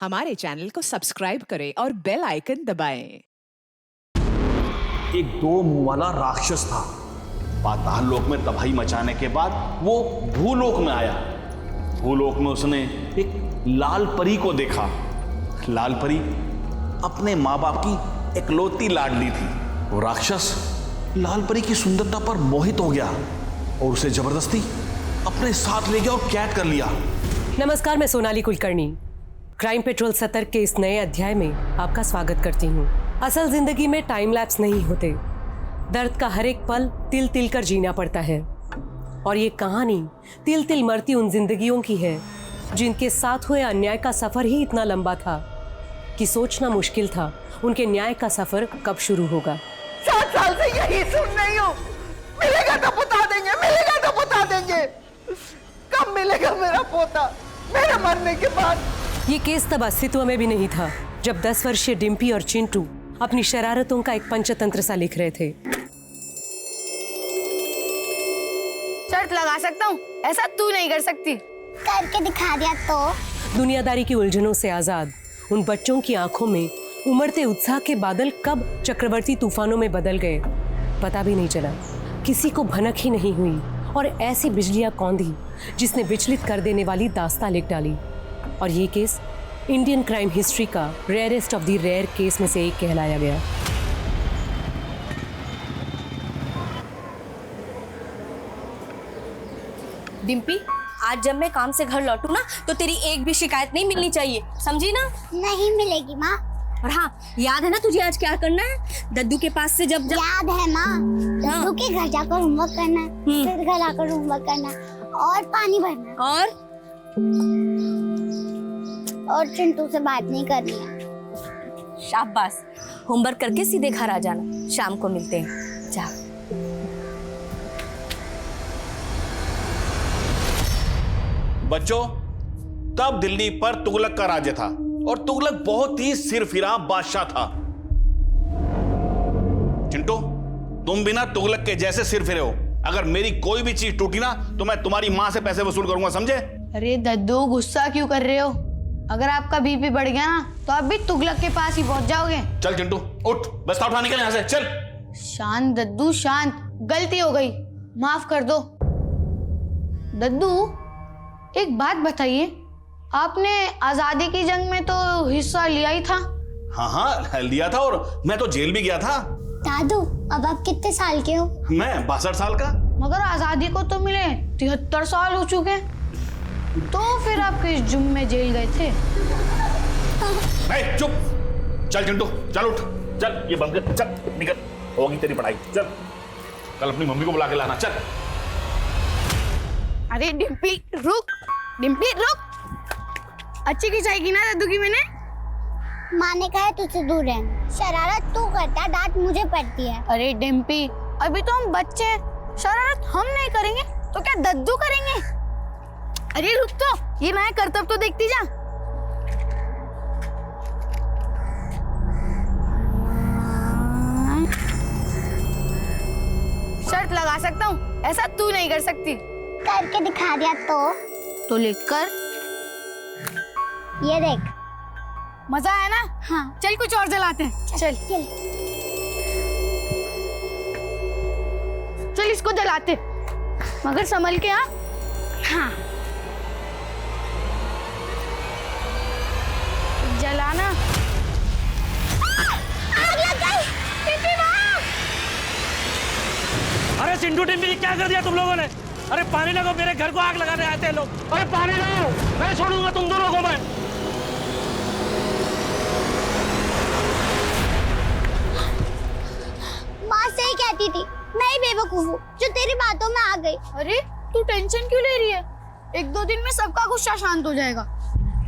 हमारे चैनल को सब्सक्राइब करें और बेल आइकन दबाएं। एक दो मुंह वाला राक्षस था। पाताल लोक में तबाही मचाने के बाद वो भूलोक में आया। भूलोक में उसने एक लाल परी को देखा। लाल परी अपने माँ बाप की इकलौती लाडली थी। वो राक्षस लाल परी की सुंदरता पर मोहित हो गया और उसे जबरदस्ती अपने साथ ले गया और कैद कर लिया। नमस्कार, मैं सोनाली कुलकर्णी क्राइम पेट्रोल सतर्क के इस नए अध्याय में आपका स्वागत करती हूँ। असल जिंदगी में टाइम लैप्स नहीं होते। दर्द का हर एक पल तिल तिल कर जीना पड़ता है और ये कहानी तिल तिल मरती उन जिंदगियों की है जिनके साथ हुए अन्याय का सफर ही इतना लंबा था कि सोचना मुश्किल था उनके न्याय का सफर कब शुरू होगा। 7 साल से यही सुन रही हूँ, मिलेगा तो बता देंगे, मिलेगा तो बता देंगे। कब मिलेगा मेरा पोता मेरे मरने के बाद? ये केस तब अस्तित्व में भी नहीं था जब 10 वर्षीय डिम्पी और चिंटू अपनी शरारतों का एक पंचतंत्र सा लिख रहे थे। शर्त लगा सकता हूँ, ऐसा तू नहीं कर सकती। करके दिखा दिया तो। दुनियादारी की उलझनों से आजाद उन बच्चों की आंखों में उमड़ते उत्साह के बादल कब चक्रवर्ती तूफानों में बदल गए पता भी नहीं चला। किसी को भनक ही नहीं हुई और ऐसी बिजलियां कौंधी जिसने विचलित कर देने वाली दास्तां लिख डाली। और ये केस इंडियन क्राइम हिस्ट्री का rarest of the rare case में से एक कहलाया गया। डिम्पी, आज जब मैं काम से घर लौटूं ना तो तेरी एक भी शिकायत नहीं मिलनी चाहिए, समझी ना? नहीं मिलेगी माँ। और हाँ, याद है ना तुझे आज क्या करना है? दद्दू के पास से जब याद है माँ, दद्दू के घर जाकर होमवर्क करना है, फिर घर आकर होमवर्क करना है और पानी भरना और चिंटू से बात नहीं करनी है। शाबाश, होमवर्क करके सीधे घर आ जाना, शाम को मिलते हैं। जा। बच्चों, तब दिल्ली पर तुगलक का राज्य था और तुगलक बहुत ही सिरफिरा बादशाह था। चिंटू, तुम भी ना तुगलक के जैसे सिरफिरे हो। अगर मेरी कोई भी चीज टूटी ना तो मैं तुम्हारी माँ से पैसे वसूल करूंगा, समझे? अरे दद्दू, गुस्सा क्यों कर रहे हो? अगर आपका बीपी बढ़ गया ना तो आप भी तुगलक के पास ही पहुंच जाओगे। चल चिंटू, उठ, बस्ता उठा निकल यहाँ से, चल। शांत दद्दू, शांत। गलती हो गई, माफ कर दो। दद्दू, एक बात बताइए, आपने आजादी की जंग में तो हिस्सा लिया ही था। हाँ, लिया था और मैं तो जेल भी गया था। दादू, अब आप कितने साल के हो? मैं 62 साल का। मगर आजादी को तो मिले 73 साल हो चुके। तो फिर आप किस जुर्म में जेल गए थे? चुप। चल चिंटू, चल उठ, चल ये बंद कर, चल निकल, होगी तेरी पढ़ाई। चल, कल अपनी मम्मी को बुला के लाना, चल। अरे डिम्पी रुक, डिम्पी रुक। अच्छी खिंचाई ना दद्दू की मैंने। माँ ने कहा है तुझसे दूर रहना। शरारत तू करता, डांट मुझे पड़ती है। अरे डिम्पी, अभी तो हम बच्चे हैं, शरारत हम नहीं करेंगे तो क्या दद्दू करेंगे? अरे रुक तो, ये नया करतब तो देखती जा। शर्त लगा सकता हूँ, ऐसा तू नहीं कर सकती। करके दिखा दिया तो लिख कर। ये देख। मजा आया ना? हाँ। चल कुछ और जलाते हैं। चल चल इसको जलाते, मगर संभल के। हाँ। जलाना। आग लग गई। अरे चिंटू टिम्पी, क्या कर दिया तुम लोगों ने? अरे पानी लगाओ, मेरे घर को आग लगाने आते हैं लोग। अरे पानी लगाओ, मैं छोड़ूंगा तुम दोनों को मैं। माँ सही कहती थी, मैं ही बेवकूफ हूँ जो तेरी बातों में आ गई। अरे तू टेंशन क्यों ले रही है? 1-2 दिन में सबका गुस्सा शांत हो जाएगा।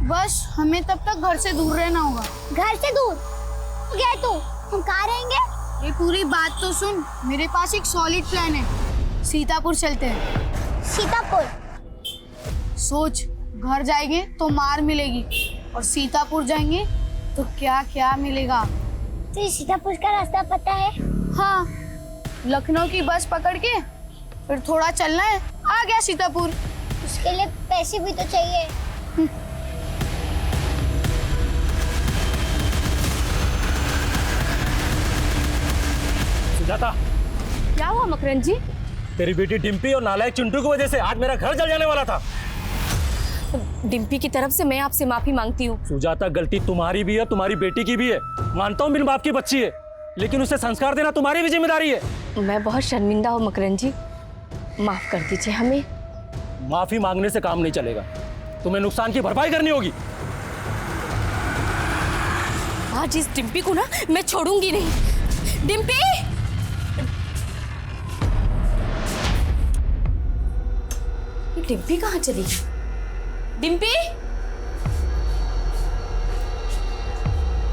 बस हमें तब तक घर से दूर रहना होगा। घर से दूर गए तो हम कहाँ रहेंगे? ये पूरी बात तो सुन, मेरे पास एक सॉलिड प्लान है। सीतापुर चलते हैं। सीतापुर? सोच, घर जाएंगे तो मार मिलेगी और सीतापुर जाएंगे तो क्या क्या मिलेगा। तुझे सीतापुर का रास्ता पता है? हाँ, लखनऊ की बस पकड़ के फिर थोड़ा चलना है, आ गया सीतापुर। उसके लिए पैसे भी तो चाहिए। सुजाता, क्या हुआ मकरंद जी? तेरी बेटी डिम्पी और नालायक चिंटू की वजह से आज मेरा घर जल जाने वाला था। डिम्पी की तरफ से मैं आपसे माफी मांगती हूँ। सुजाता, गलती तुम्हारी भी है, तुम्हारी बेटी की भी है। मानता हूँ बिन बाप की बच्ची है, लेकिन उसे संस्कार देना तुम्हारी भी जिम्मेदारी है। मैं बहुत शर्मिंदा हूँ मकरंद जी, माफ कर दीजिए हमें। माफी मांगने से काम नहीं चलेगा, तुम्हें नुकसान की भरपाई करनी होगी। आज इस डिम्पी को ना मैं छोड़ूंगी नहीं। डिम्पी! ये डिम्पी कहाँ चली गई? डिम्पी!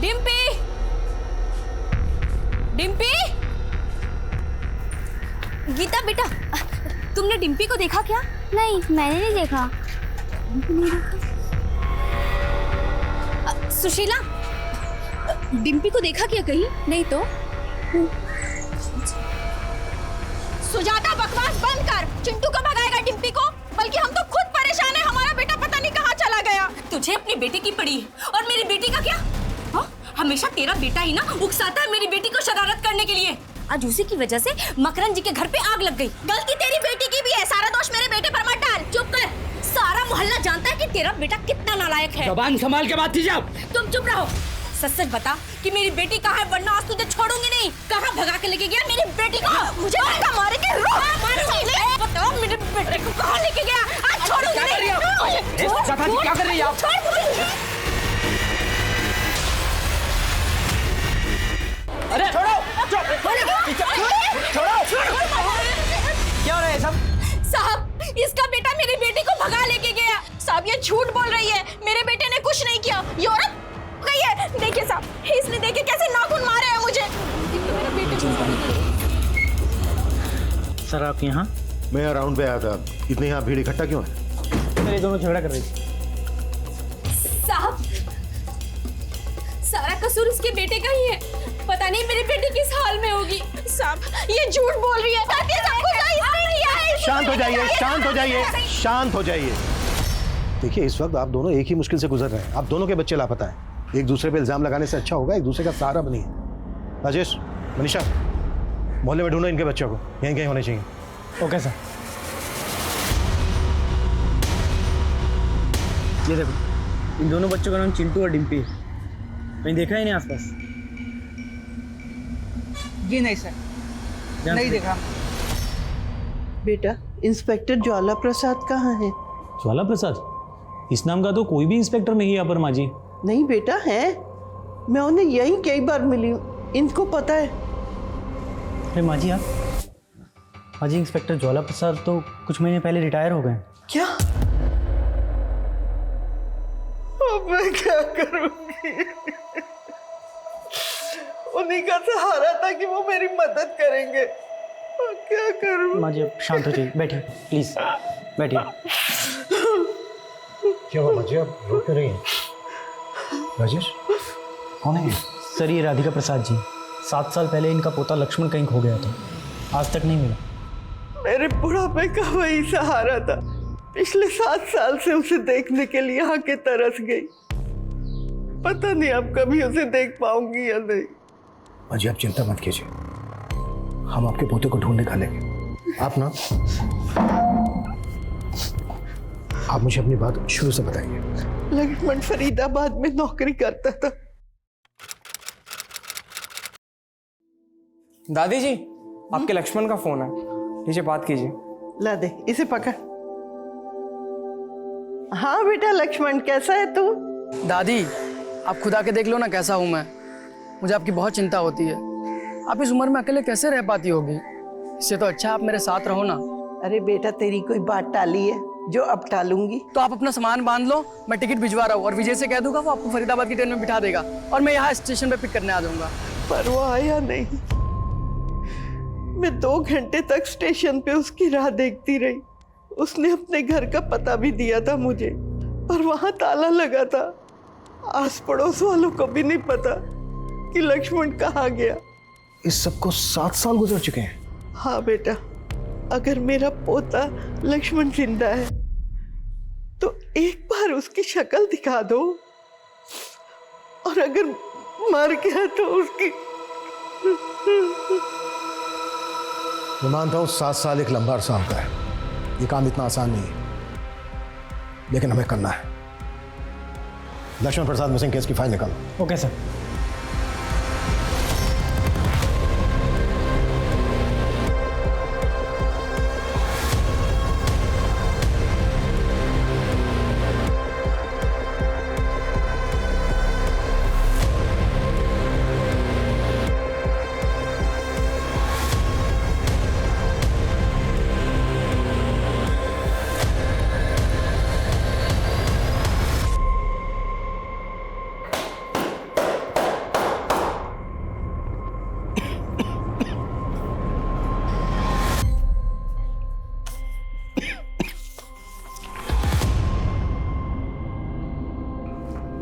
डिम्पी! डिम्पी! गीता बेटा, तुमने डिम्पी को देखा क्या? नहीं, मैंने नहीं देखा। सुशीला, डिम्पी को देखा क्या कहीं? नहीं तो। सुजाता, बकवास बंद कर। चिंटू को भगाएगा डिम्पी को? बल्कि हम तो खुद परेशान है, हमारा बेटा पता नहीं कहाँ चला गया। तुझे अपनी बेटी की पड़ी है, और मेरी बेटी का क्या? हाँ? हमेशा तेरा बेटा ही ना उकसाता है मेरी बेटी को शरारत करने के लिए। आज उसी की वजह से मकरंद जी के घर पे आग लग गई। गलती तेरी बेटी की भी है, सारा दोष मेरे बेटे पर मत डाल। चुप कर, सारा मोहल्ला जानता है कि तेरा बेटा कितना नालायक है। जबान संभाल के बात कीजिए आप। तुम चुप रहो। सच सच बता कि मेरी बेटी कहाँ है, वरना आज तुझे छोड़ूंगी नहीं। कहाँ भगा के लेके गया मेरी बेटी को? मुझे धक्का मारेंगे, बताओ मेरे बेटे को कहाँ लेके गया? आज छोड़ूंगी नहीं। क्या कर रही है आप? अरे छोड़ो, क्या हो रहा है सब? साहब, इसका बेटा मेरी बेटी को भगा लेके गया। साहब, ये झूठ बोल रही है, मेरे बेटे ने कुछ नहीं किया। यूरोप गई है। देखिए साहब, इसने देखिए कैसे नाखून मारे हैं मुझे। मेरे बेटे सर, आप यहाँ? मैं राउंड पे आया था। इतने यहाँ भीड़ इकट्ठा क्यों है? ये दोनों झगड़ा कर रही थी। साहब, सारा कसूर इसके बेटे का ही है। पता नहीं मेरी बेटी किस हाल में होगी। साहब, ये झूठ बोल रही है। शांत हो जाइए, शांत हो जाइए, शांत हो जाइए। देखिए, इस वक्त आप दोनों एक ही मुश्किल से गुजर रहे हैं। आप दोनों के बच्चे लापता हैं। एक दूसरे पे इल्जाम लगाने से अच्छा होगा एक दूसरे का सहारा बनिए। राजेश, मनीषा, मोहल्ले में ढूंढो इनके बच्चों को, यहीं कहीं होने चाहिए। Okay sir. ये देखो, इन दोनों बच्चों का नाम चिंटू और डिम्पी है। मैंने देखा ही नहीं आसपास। जी नहीं सर, नहीं देखा। बेटा, इंस्पेक्टर ज्वाला प्रसाद कहाँ है? ज्वाला प्रसाद? इस नाम का तो कोई भी इंस्पेक्टर नहीं है यहाँ पर माँ जी। नहीं बेटा है, मैं उन्हें यहीं कई बार मिली हूँ, इनको पता है। अरे माँ जी, आप? माँ जी, इंस्पेक्टर ज्वाला प्रसाद तो कुछ महीने पहले रिटायर हो गए। क्या? अब मैं क्या करूँगी? उन्हीं का सहारा था कि वो मेरी मदद करेंगे। क्या करूं? माँ जी, अब शांत हो जाइए, बैठिए प्लीज, बैठिए। क्या हुआ माँ जी, आप रो क्यों रही हैं? राजेश, कौन है? सर, ये राधिका प्रसाद जी। 7 साल पहले इनका पोता लक्ष्मण कहीं खो गया था, आज तक नहीं मिला। मेरे बुढ़ापे का वही सहारा था। पिछले 7 साल से उसे देखने के लिए आके तरस गई। पता नहीं अब कभी उसे देख पाऊंगी या नहीं। माँ जी, आप चिंता मत कीजिए, हम आपके पोते को ढूंढ निकालेंगे। आप ना, आप मुझे अपनी बात शुरू से बताइए। लक्ष्मण फरीदाबाद में नौकरी करता था। दादी जी, आपके लक्ष्मण का फोन है, नीचे बात कीजिए। ला दे, इसे पकड़। हाँ बेटा लक्ष्मण, कैसा है तू? दादी, आप खुद आके देख लो ना कैसा हूँ मैं। मुझे आपकी बहुत चिंता होती है। आप इस उम्र में अकेले कैसे रह पाती होगी? इससे तो अच्छा आप मेरे साथ रहो ना। अरे बेटा, तेरी कोई बात टाली है जो अब टालूंगी? तो आप अपना सामान बांध लो, मैं टिकट भिजवा रहा हूँ और विजय से कह दूंगा, वो आपको फरीदाबाद की ट्रेन में बिठा देगा और मैं यहाँ स्टेशन पे पिक करने आ जाऊंगा। पर वो आया नहीं। मैं 2 घंटे तक स्टेशन पे उसकी राह देखती रही। उसने अपने घर का पता भी दिया था मुझे, पर वहां ताला लगा था। आस पड़ोस वालों को भी नहीं पता कि लक्ष्मण कहाँ गया। इस सबको 7 साल गुजर चुके हैं। हाँ बेटा, अगर मेरा पोता लक्ष्मण जिंदा है तो एक बार उसकी शक्ल दिखा दो, और अगर मर गया तो उसकी मैं मानता हूँ 7 साल एक लंबा अरसा होता है, ये काम इतना आसान नहीं है, लेकिन हमें करना है। लक्ष्मण प्रसाद मिसिंग केस की फाइल निकालो। Okay sir.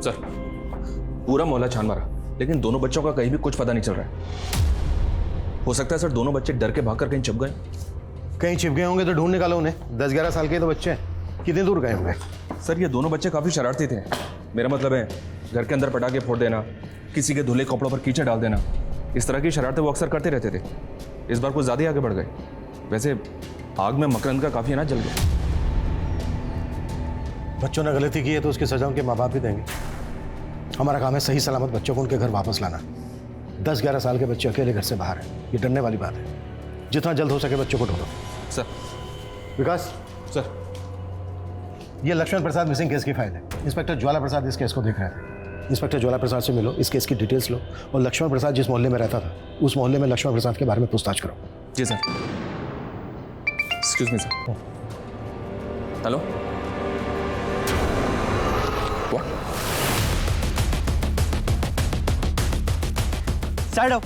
सर, पूरा मोहल्ला छान मारा, लेकिन दोनों बच्चों का कहीं भी कुछ पता नहीं चल रहा है। हो सकता है सर दोनों बच्चे डर के भागकर कहीं छिप गए। कहीं छिप गए होंगे तो ढूंढ निकालो उन्हें। 10-11 साल के तो बच्चे हैं, कितने दूर गए होंगे? सर, ये दोनों बच्चे काफ़ी शरारती थे। मेरा मतलब है घर के अंदर पटाखे फोड़ देना, किसी के धुले कपड़ों पर कीचड़ डाल देना, इस तरह की शरारतें वो अक्सर करते रहते थे। इस बार कुछ ज़्यादा ही आगे बढ़ गए। वैसे आग में मकरंद का काफ़ी अनाज जल गया। बच्चों ने गलती की है तो उसकी सजा उनके माँ बाप भी देंगे। हमारा काम है सही सलामत बच्चों को उनके घर वापस लाना। 10-11 साल के बच्चे अकेले घर से बाहर हैं, ये डरने वाली बात है। जितना जल्द हो सके बच्चों को ढूंढो। सर। विकास सर, ये लक्ष्मण प्रसाद मिसिंग केस की फाइल है। इंस्पेक्टर ज्वाला प्रसाद इस केस को देख रहे थे। इंस्पेक्टर ज्वाला प्रसाद से मिलो, इस केस की डिटेल्स लो और लक्ष्मण प्रसाद जिस मोहल्ले में रहता था उस मोहल्ले में लक्ष्मण प्रसाद के बारे में पूछताछ करो। जी sir. Excuse me sir. Hello, side आओ,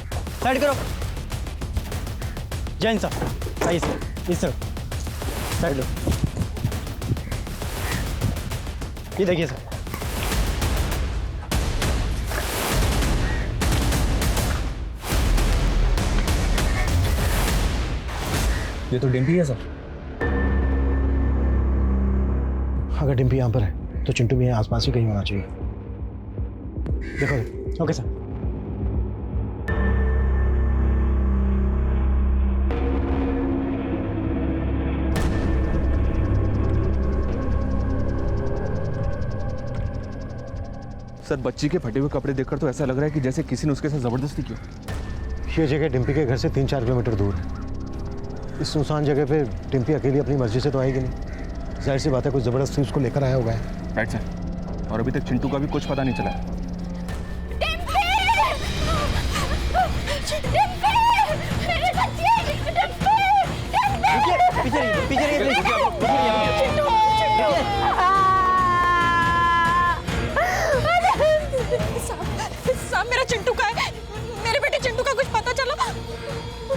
साइड करो। जैन सर, आइए सर, इस सर, साइड लो। ये देखिए सर। ये तो डिम्पी है सर। अगर डिम्पी यहाँ पर है तो चिंटू भी यहाँ आसपास ही कहीं होना चाहिए। देखो। Okay sir. सर, बच्ची के फटे हुए कपड़े देखकर तो ऐसा लग रहा है कि जैसे किसी ने उसके साथ जबरदस्ती की। ये जगह डिम्पी के घर से 3-4 किलोमीटर दूर है। इस सुनसान जगह पे डिम्पी अकेली अपनी मर्जी से तो आएगी नहीं। जाहिर सी बात है कुछ जबरदस्ती उसको लेकर आया होगा। Right sir. और अभी तक चिंटू का भी कुछ पता नहीं चला। मेरा चिंटू का है, मेरे बेटे चिंटू का कुछ पता चला?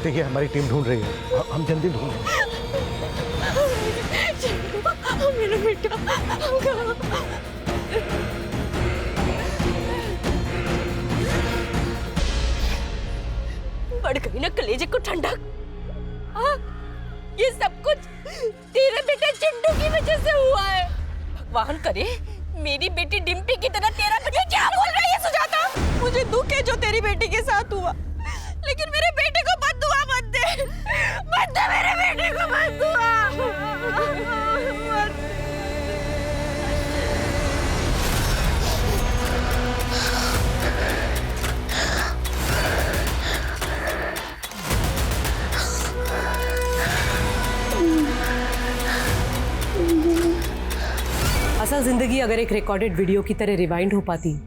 देखिए हमारी टीम ढूंढ रही है, हम जल्दी ढूंढ रहे हैं। मेरा बेटा बढ़ गई ना कलेजे को ठंडक। ये सब कुछ तेरे बेटे चिंटू की वजह से हुआ है। भगवान करे मेरी बेटी डिम्पी की तरह तेरा बेटा। क्या बोल रही है सुजाता? मुझे दुख है जो तेरी बेटी के साथ हुआ, लेकिन मेरे बेटे को बद्दुआ मत दे। मत दे मेरे बेटे को बद्दुआ। असल जिंदगी अगर एक रिकॉर्डेड वीडियो की तरह रिवाइंड हो पाती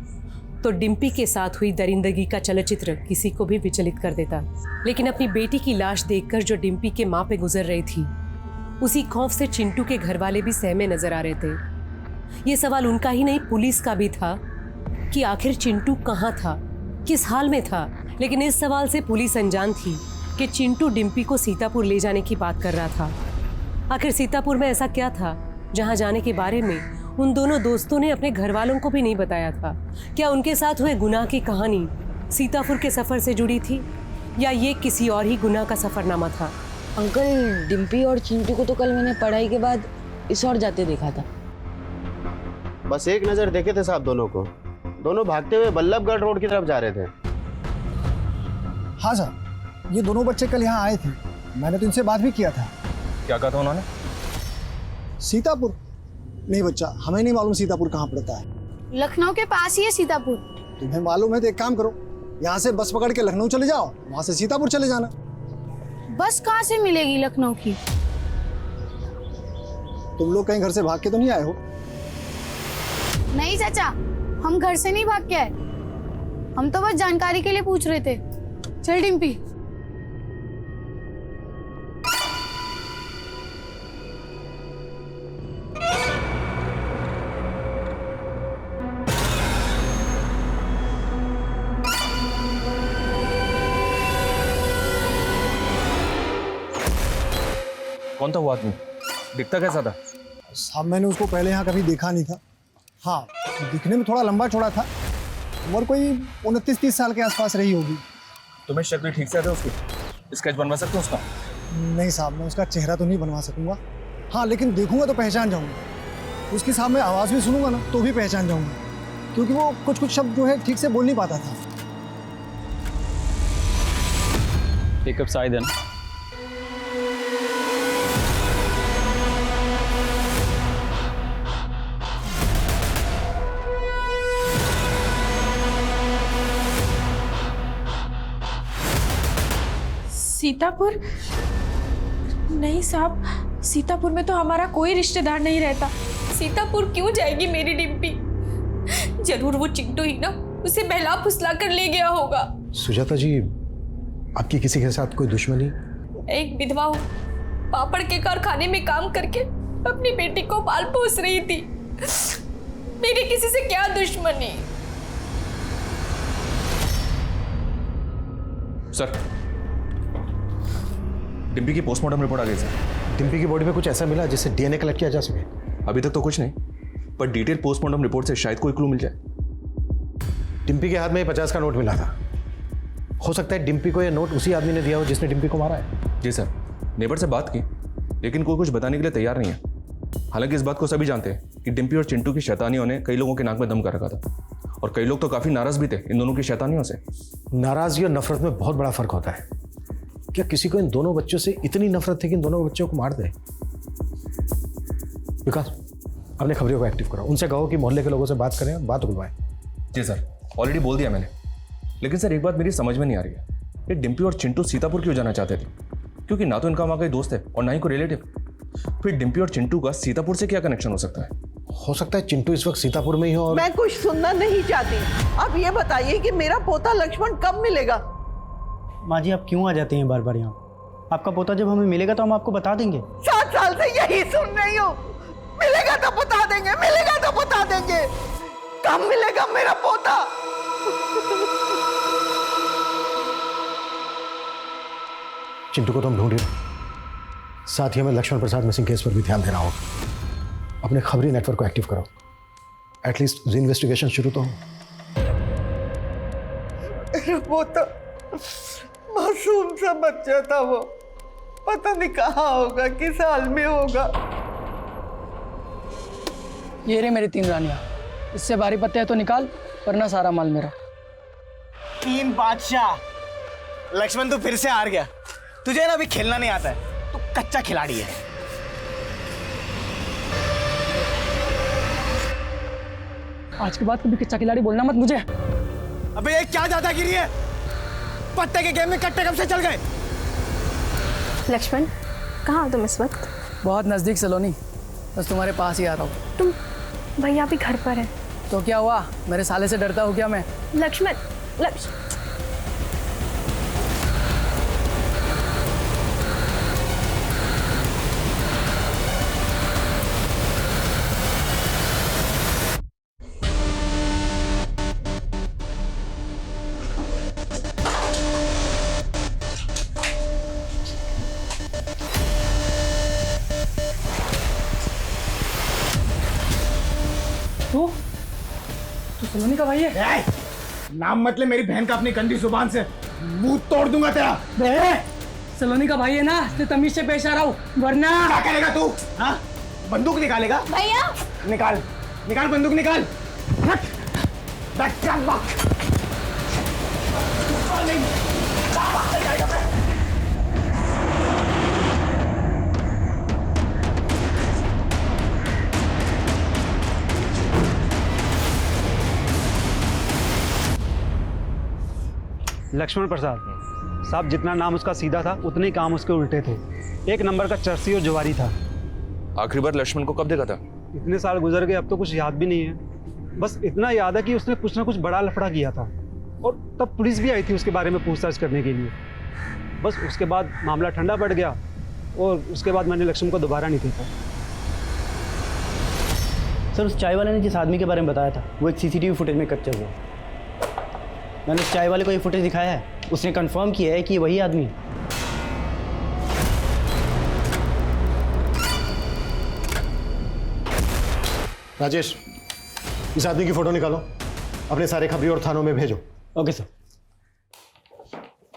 तो डिम्पी के साथ हुई दरिंदगी का चलचित्र किसी को भी विचलित कर देता। लेकिन अपनी बेटी की लाश देखकर जो डिम्पी के माँ पे गुजर रही थी, उसी खौफ से चिंटू के घर वाले भी सहमे नजर आ रहे थे। ये सवाल उनका ही नहीं, पुलिस का भी था कि आखिर चिंटू कहाँ था, किस हाल में था। लेकिन इस सवाल से पुलिस अनजान थी कि चिंटू डिम्पी को सीतापुर ले जाने की बात कर रहा था। आखिर सीतापुर में ऐसा क्या था जहाँ जाने के बारे में उन दोनों दोस्तों ने अपने घर वालों को भी नहीं बताया था? क्या उनके साथ हुए गुनाह की कहानी सीतापुर के सफर से जुड़ी थी या ये किसी और ही गुनाह का सफरनामा था? अंकल, डिम्पी और चिंटू को तो कल मैंने पढ़ाई के बाद इस ओर जाते देखा था। बस एक नजर देखे थे साहब दोनों को। दोनों भागते हुए बल्लभगढ़ रोड की तरफ जा रहे थे। हाँ सर, ये दोनों बच्चे कल यहाँ आए थे मैंने तो इनसे बात भी किया था। क्या कहा था उन्होंने? सीतापुर? नहीं बच्चा, हमें नहीं मालूम सीतापुर कहाँ पड़ता है। लखनऊ के पास ही है सीतापुर। तुम्हें मालूम है तो एक काम करो, यहाँ से बस पकड़ के लखनऊ चले जाओ, वहां से सीतापुर चले जाना। बस कहाँ से मिलेगी लखनऊ की? तुम लोग कहीं घर से भाग के तो नहीं आए हो? नहीं चाचा, हम घर से नहीं भाग के आए, हम तो बस जानकारी के लिए पूछ रहे थे। चल डिम्पी। कौन था वो आदमी? दिखता कैसा था? साहब मैंने उसको पहले यहाँ कभी देखा नहीं था। हाँ, दिखने में थोड़ा लंबा चौड़ा था, उम्र कोई 29-30 साल के आसपास रही होगी। तुम्हें शक्ल ठीक से आता है उसकी? स्केच बनवा सकते हो उसका? नहीं साहब, मैं उसका चेहरा तो नहीं बनवा सकूंगा। हाँ, लेकिन देखूंगा तो पहचान जाऊंगा। उसकी साहब मैं आवाज़ भी सुनूंगा ना तो भी पहचान जाऊंगा, क्योंकि वो कुछ कुछ शब्द जो है ठीक से बोल नहीं पाता था। पिकअप शायद है ना? सीतापुर? नहीं साहब, सीतापुर में तो हमारा कोई रिश्तेदार नहीं रहता। सीतापुर क्यों जाएगी मेरी डिम्पी? जरूर वो चिंटू ही ना उसे बहला फुसला कर ले गया होगा। सुजाता जी, आपकी किसी के साथ कोई दुश्मनी? एक विधवा हूँ, पापड़ के कारखाने में काम करके अपनी बेटी को पाल पोस रही थी। मेरी किसी से क्या दुश्मनी? सर, डिम्पी की पोस्टमार्टम रिपोर्ट आ गई सर। डिम्पी की बॉडी में कुछ ऐसा मिला जिससे डीएनए कलेक्ट किया जा सके? अभी तक तो कुछ नहीं, पर डिटेल पोस्टमार्टम रिपोर्ट से शायद कोई क्लू मिल जाए। डिम्पी के हाथ में 50 का नोट मिला था। हो सकता है डिम्पी को यह नोट उसी आदमी ने दिया हो जिसने डिम्पी को मारा है। जी सर, नेबर से बात की, लेकिन कोई कुछ बताने के लिए तैयार नहीं है। हालांकि इस बात को सभी जानते हैं कि डिम्पी और चिंटू की शैतानियों ने कई लोगों के नाक में दम कर रखा था, और कई लोग तो काफी नाराज भी थे इन दोनों की शैतानियों से। नाराजगी और नफरत में बहुत बड़ा फर्क होता है। क्या किसी को इन दोनों बच्चों से इतनी नफरत थी कि इन दोनों बच्चों को मार दे? विकास, अपने खबरियों को एक्टिव करो, उनसे कहो कि मोहल्ले के लोगों से बात करें, बात उगलवाएं। जी सर, ऑलरेडी बोल दिया मैंने। लेकिन सर, एक बात मेरी समझ में नहीं आ रही है, ये डिम्पी और चिंटू सीतापुर क्यों जाना चाहते थे? क्योंकि ना तो इनका वहाँ कोई दोस्त है और ना ही कोई रिलेटिव। फिर डिम्पी और चिंटू का सीतापुर से क्या कनेक्शन हो सकता है? हो सकता है चिंटू इस वक्त सीतापुर में ही हो। मैं कुछ सुनना नहीं चाहती। अब ये बताइए कि मेरा पोता लक्ष्मण कब मिलेगा? माँ जी, आप क्यों आ जाते हैं बार बार यहाँ? आपका पोता जब हमें मिलेगा तो हम आपको बता देंगे। 7 साल से यही सुन रही हूँ, मिलेगा तो बता देंगे, मिलेगा तो बता देंगे। कब मिलेगा मेरा पोता? चिंटू को तो हम ढूंढ रहे हैं, साथ ही हमें लक्ष्मण प्रसाद मिसिंग केस पर भी ध्यान देना होगा। अपने खबरी नेटवर्क को एक्टिव करो, एटलीस्ट इन्वेस्टिगेशन शुरू तो हो। मेरा पोता मासूम सा बच्चा था, वो पता नहीं कहाँ होगा, किस हाल में होगा। ये रे मेरी 3 रानियां, इससे भारी पत्ते हैं तो निकाल, वरना सारा माल मेरा। 3 बादशाह। लक्ष्मण, तू फिर से हार गया। तुझे ना अभी खेलना नहीं आता है, तू कच्चा खिलाड़ी है। आज के बाद कभी कच्चा खिलाड़ी बोलना मत मुझे। अबे ये क्या दादागिरी है? पत्ते के गेम में कट्टे कब से चल गए? लक्ष्मण, कहाँ हो तुम इस वक्त? बहुत नजदीक सलोनी, बस तुम्हारे पास ही आ रहा हूँ। तुम भैया भी घर पर है तो क्या हुआ? मेरे साले से डरता हूँ क्या मैं? लक्ष्मण, तू सलोनी का भाई है? नाम मत ले मेरी बहन का अपनी गंदी जुबान से, मुंह तोड़ दूंगा तेरा। सलोनी का भाई है ना, इसलिए तमीज से पेश आ रहा हूँ, वरना क्या करेगा तू? हाँ, बंदूक निकालेगा? भैया निकाल, निकाल बंदूक निकाल। लक्ष्मण प्रसाद साहब, जितना नाम उसका सीधा था उतने ही काम उसके उल्टे थे। एक नंबर का चरसी और जुआरी था। आखिरी बार लक्ष्मण को कब देखा था? इतने साल गुजर गए, अब तो कुछ याद भी नहीं है। बस इतना याद है कि उसने कुछ ना कुछ बड़ा लफड़ा किया था और तब पुलिस भी आई थी उसके बारे में पूछताछ करने के लिए। बस उसके बाद मामला ठंडा पड़ गया और उसके बाद मैंने लक्ष्मण को दोबारा नहीं देखा। सर, उस चाय वाले ने जिस आदमी के बारे में बताया था वो एक सीसीटीवी फुटेज में कैप्चर हुआ। मैंने उस चाय वाले को ये फुटेज दिखाया है, उसने कंफर्म किया है कि ये वही आदमी है। राजेश, इस आदमी की फोटो निकालो, अपने सारे खबरी और थानों में भेजो। Okay sir.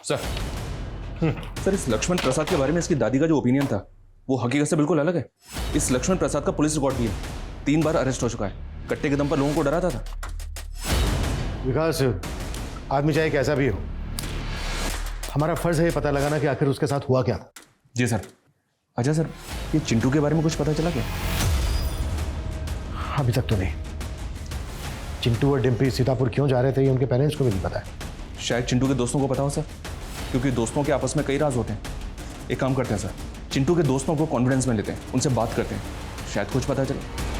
सर, इस लक्ष्मण प्रसाद के बारे में इसकी दादी का जो ओपिनियन था वो हकीकत से बिल्कुल अलग है। इस लक्ष्मण प्रसाद का पुलिस रिकॉर्ड भी है, 3 बार अरेस्ट हो चुका है, कट्टे के दम पर लोगों को डराता था। विकास, आदमी चाहे कैसा भी हो, हमारा फर्ज है ये पता लगाना कि आखिर उसके साथ हुआ क्या था। जी सर। अच्छा सर, ये चिंटू के बारे में कुछ पता चला क्या? अभी तक तो नहीं। चिंटू और डिम्पी सीतापुर क्यों जा रहे थे ये उनके पेरेंट्स को भी नहीं पता है। शायद चिंटू के दोस्तों को पता हो सर, क्योंकि दोस्तों के आपस में कई राज होते हैं। एक काम करते हैं सर, चिंटू के दोस्तों को कॉन्फिडेंस में लेते हैं, उनसे बात करते हैं, शायद कुछ पता चले।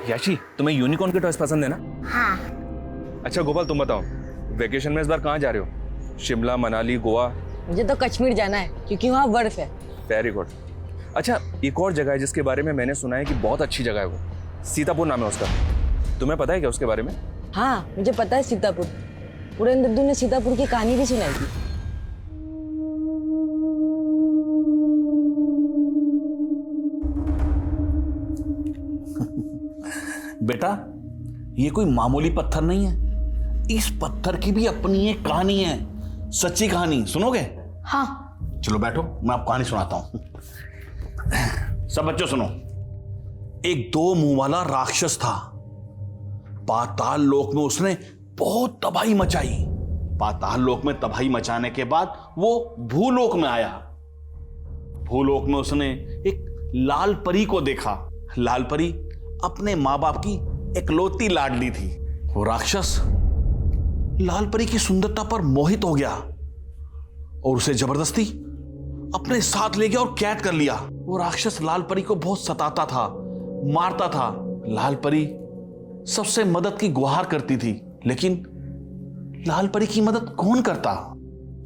याशी, तुम्हें यूनिकॉर्न के टॉयज पसंद है ना? हाँ। अच्छा गोपाल, तुम बताओ, वेकेशन में इस बार कहाँ जा रहे हो? शिमला, मनाली, गोवा? मुझे तो कश्मीर जाना है क्योंकि वहाँ बर्फ है। Very good. अच्छा, एक और जगह है जिसके बारे में मैंने सुना है कि बहुत अच्छी जगह है, वो सीतापुर नाम है उसका। तुम्हें पता है क्या उसके बारे में? हाँ, मुझे पता है सीतापुर। पुरन दद्दू ने सीतापुर की कहानी भी सुनाई थी। बेटा, ये कोई मामूली पत्थर नहीं है, इस पत्थर की भी अपनी एक कहानी है, सच्ची कहानी। सुनोगे? हाँ। चलो बैठो, मैं आपको कहानी सुनाता हूं। सब बच्चों सुनो। एक 2 मुंह वाला राक्षस था। पाताल लोक में उसने बहुत तबाही मचाई। पाताल लोक में तबाही मचाने के बाद वो भूलोक में आया। भूलोक में उसने एक लाल परी को देखा। लाल परी अपने माँ बाप की इकलौती लाडली थी। वो राक्षस लाल परी की सुंदरता पर मोहित हो गया और उसे जबरदस्ती अपने साथ ले गया और कैद कर लिया। वो राक्षस लाल परी को बहुत सताता था, मारता था। लाल परी सबसे मदद की गुहार करती थी, लेकिन लाल परी की मदद कौन करता?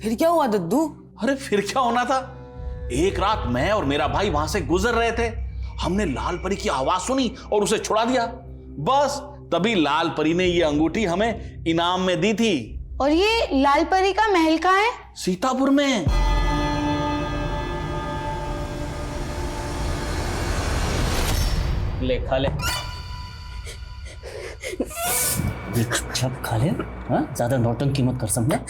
फिर क्या हुआ दद्दू? अरे फिर क्या होना था? एक रात मैं और मेरा भाई वहां से गुजर रहे थे। हमने लाल परी की आवाज सुनी और उसे छुड़ा दिया। बस तभी लाल परी ने ये अंगूठी हमें इनाम में दी थी। और ये लाल परी का महल कहाँ है? सीतापुर में। ले खा ले, चुपचाप खा ले। हाँ, ज्यादा नौटंकी मत कर, समझा?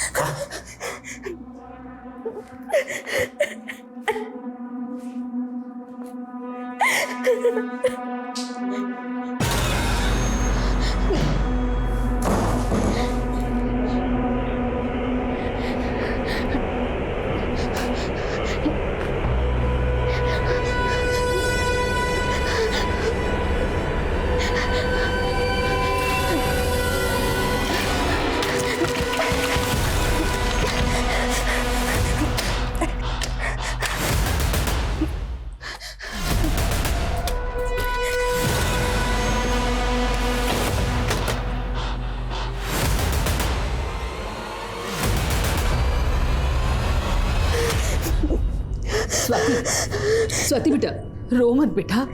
स्वाति बेटा, रो मत बेटा,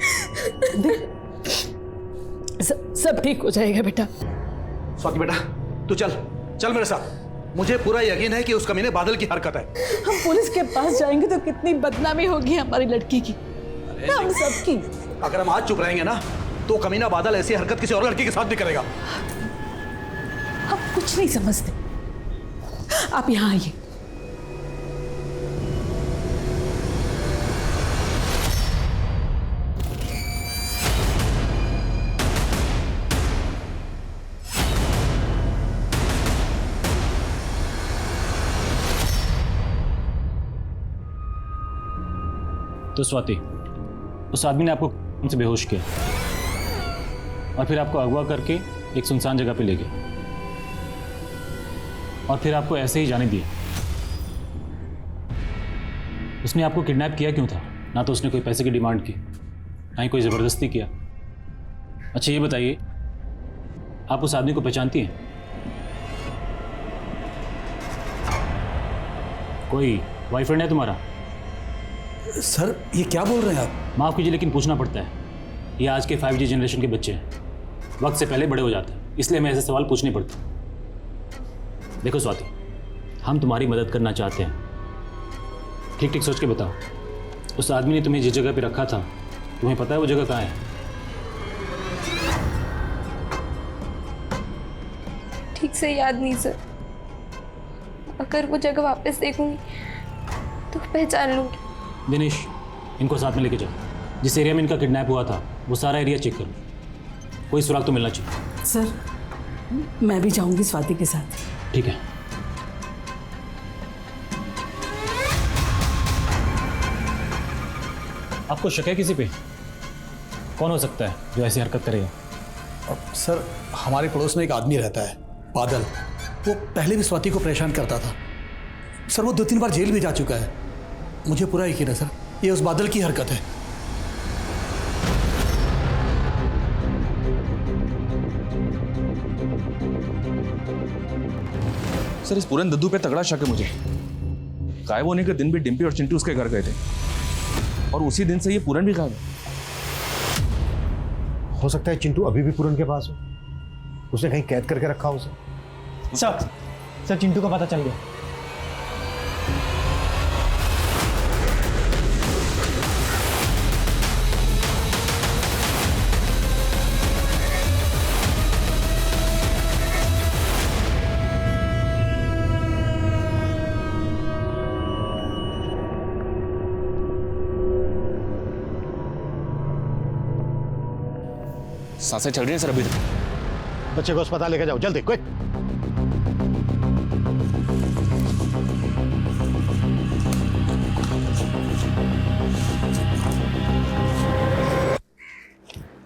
सब ठीक हो जाएगा बेटा। स्वाति बेटा, तू चल चल मेरे साथ। मुझे पूरा यकीन है कि उस कमीने बादल की हरकत है। हम पुलिस के पास जाएंगे तो कितनी बदनामी होगी हमारी लड़की की, हम सबकी। अगर हम आज चुप रहेंगे ना तो कमीना बादल ऐसी हरकत किसी और लड़की के साथ भी करेगा। आप कुछ नहीं समझते। आप यहाँ आइए। तो स्वाति, उस आदमी ने आपको उनसे बेहोश किया और फिर आपको अगवा करके एक सुनसान जगह पे ले गया और फिर आपको ऐसे ही जाने दिया। उसने आपको किडनैप किया क्यों था? ना तो उसने कोई पैसे की डिमांड की, ना ही कोई ज़बरदस्ती किया। अच्छा ये बताइए, आप उस आदमी को पहचानती हैं? कोई बॉयफ्रेंड है तुम्हारा? सर ये क्या बोल रहे हैं आप? माफ़ कीजिए लेकिन पूछना पड़ता है। ये आज के 5G जनरेशन के बच्चे हैं, वक्त से पहले बड़े हो जाते हैं, इसलिए हमें ऐसे सवाल पूछने पड़ते हैं। देखो स्वाति, हम तुम्हारी मदद करना चाहते हैं, ठीक ठीक सोच के बताओ। उस आदमी ने तुम्हें जिस जगह पे रखा था, तुम्हें पता है वो जगह कहाँ है? ठीक से याद नहीं सर। अगर वो जगह वापस देखूंगी तो पहचान लूंगी। दिनेश, इनको साथ में लेके जाओ। जिस एरिया में इनका किडनैप हुआ था वो सारा एरिया चेक करो, कोई सुराग तो मिलना चाहिए। सर मैं भी जाऊंगी स्वाति के साथ। ठीक है। आपको शक है किसी पे? कौन हो सकता है जो ऐसी हरकत करेगा? सर हमारे पड़ोस में एक आदमी रहता है, बादल। वो पहले भी स्वाति को परेशान करता था। सर वो 2-3 बार जेल भी जा चुका है। मुझे पूरा यकीन है सर, ये उस बादल की हरकत है। सर इस पूरन दद्दू पे तगड़ा शक है मुझे। गायब होने के दिन भी डिम्पी और चिंटू उसके घर गए थे और उसी दिन से ये पूरन भी गायब है। हो सकता है चिंटू अभी भी पूरन के पास हो, उसने कहीं कैद करके रखा हो उसे। सर चिंटू का पता चल गया। सांसें चल रही हैं सर अभी तक। बच्चे को अस्पताल लेके जाओ जल्दी, क्विक।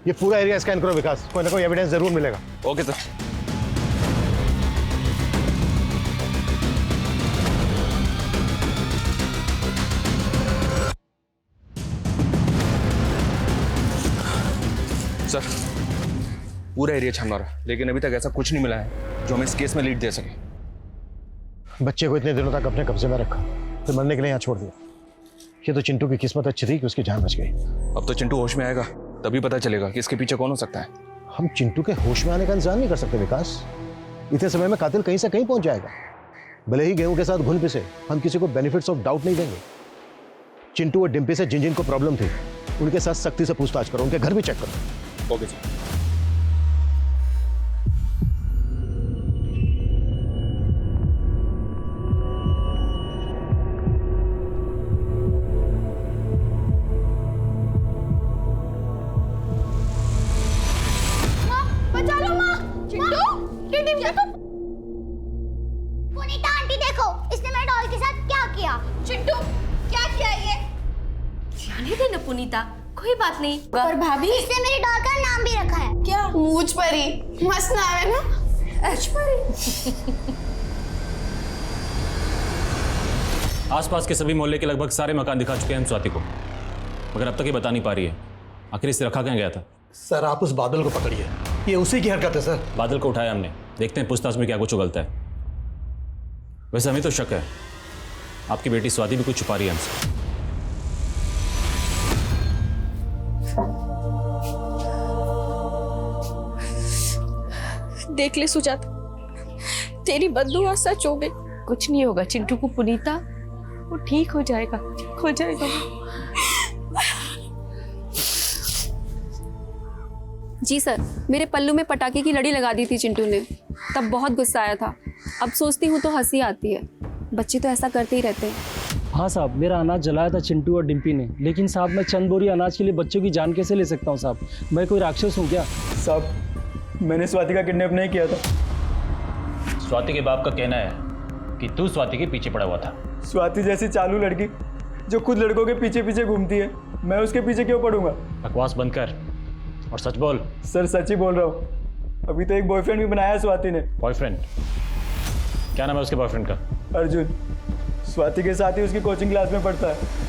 ये पूरा एरिया स्कैन करो विकास, कोई ना कोई एविडेंस जरूर मिलेगा। Okay sir. सर पूरा एरिया छाना रहा, लेकिन अभी तक ऐसा कुछ नहीं मिला है जो हमें इस केस में लीड दे सके। बच्चे को इतने दिनों तक अपने कब्जे में रखा, फिर मरने के लिए यहाँ छोड़ दिया। ये तो चिंटू की किस्मत अच्छी थी कि उसकी जान बच गई। अब तो चिंटू होश में आएगा तभी पता चलेगा कि इसके पीछे कौन हो सकता है। हम चिंटू के होश में आने का इंतजार नहीं कर सकते विकास। इतने समय में कातिल कहीं से कहीं पहुंच जाएगा। भले ही गेहूं के साथ घुन पिसे, हम किसी को बेनिफिट्स ऑफ डाउट नहीं देंगे। चिंटू और डिम्पी से जिन जिन को प्रॉब्लम थी उनके साथ सख्ती से पूछताछ करो, उनके घर भी चेक करो। Okay sir. बचा लो माँ। चिंटू, ये डिम्पी को। पुनीता आंटी देखो, इसने मेरे डॉल के साथ क्या किया। चिंटू, क्या किया ये? जाने दे ना पुनीता, कोई बात नहीं। पर भाभी, इसने मेरी डॉल का नाम भी रखा है। क्या? मूछ परी। मस्त नाम है ना? मूछ परी। आसपास के सभी मोहल्ले के लगभग सारे मकान दिखा चुके हैं हम स्वाति को, मगर अब तक ये बता नहीं पा रही है आखिर इसे रखा कहाँ गया था। सर आप उस बादल को पकड़िए, ये उसी की हरकत है सर। बादल को उठाया हमने, देखते हैं पूछताछ में क्या कुछ उगलता है। वैसे हमें तो शक है आपकी बेटी स्वाति भी कुछ छुपा रही है हमसे। देख ले सुजाता, तेरी बददुआ सच हो गई। कुछ नहीं होगा चिंटू को पुनीता, वो ठीक हो जाएगा, ठीक हो जाएगा। जी सर, मेरे पल्लू में पटाखे की लड़ी लगा दी थी चिंटू ने, तब बहुत गुस्सा आया था। अब सोचती हूँ तो हंसी आती है। बच्चे तो ऐसा करते ही रहते हैं। हाँ साहब, मेरा अनाज जलाया था चिंटू और डिम्पी ने, लेकिन साहब मैं चंद बोरी अनाज के लिए बच्चों की जान कैसे ले सकता हूँ साहब? मैं कोई राक्षस हूँ क्या? साहब मैंने स्वाति का किडनैप नहीं किया था। स्वाति के बाप का कहना है कि तू स्वाति के पीछे पड़ा हुआ था। स्वाति जैसी चालू लड़की जो खुद लड़कों के पीछे पीछे घूमती है, मैं उसके पीछे क्यों पड़ूंगा? बकवास बंद कर और सच बोल। सर सच ही बोल रहा हूँ। अभी तो एक बॉयफ्रेंड भी बनाया है स्वाति ने। बॉयफ्रेंड? क्या नाम है उसके बॉयफ्रेंड का? अर्जुन। स्वाति के साथ ही उसकी कोचिंग क्लास में पढ़ता है।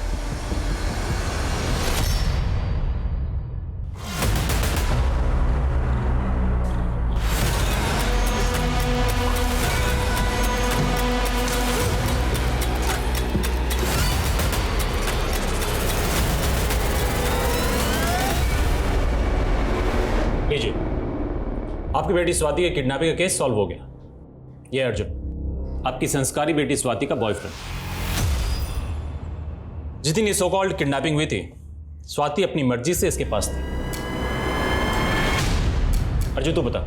लीजिए, आपकी बेटी स्वाति के किडनैपिंग का केस सॉल्व हो गया। ये अर्जुन, आपकी संस्कारी बेटी स्वाति का बॉयफ्रेंड। जिस दिन ये सो कॉल्ड किडनैपिंग हुई थी, स्वाति अपनी मर्जी से इसके पास थी। अर्जुन तू बता,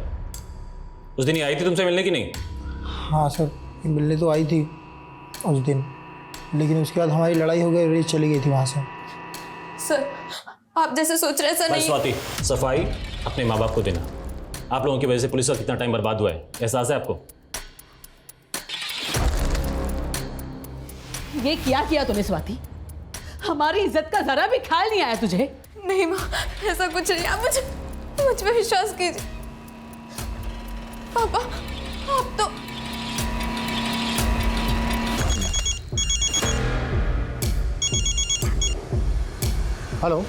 उस दिन ये आई थी तुमसे मिलने की नहीं? हाँ सर, मिलने तो आई थी उस दिन, लेकिन उसके बाद हमारी लड़ाई हो गई और ये चली गई थी वहाँ से। सर, आप जैसे सोच रहे हैं सर नहीं। स्वाति, सफाई अपने माँ बाप को देना। आप लोगों की वजह से पुलिस का कितना टाइम बर्बाद हुआ है, एहसास है आपको? ये क्या किया तूने स्वाति? हमारी इज्जत का जरा भी ख्याल नहीं आया तुझे? नहीं माँ, ऐसा कुछ नहीं। आप मुझ पे विश्वास कीजिए। पापा, आप तो हेलो,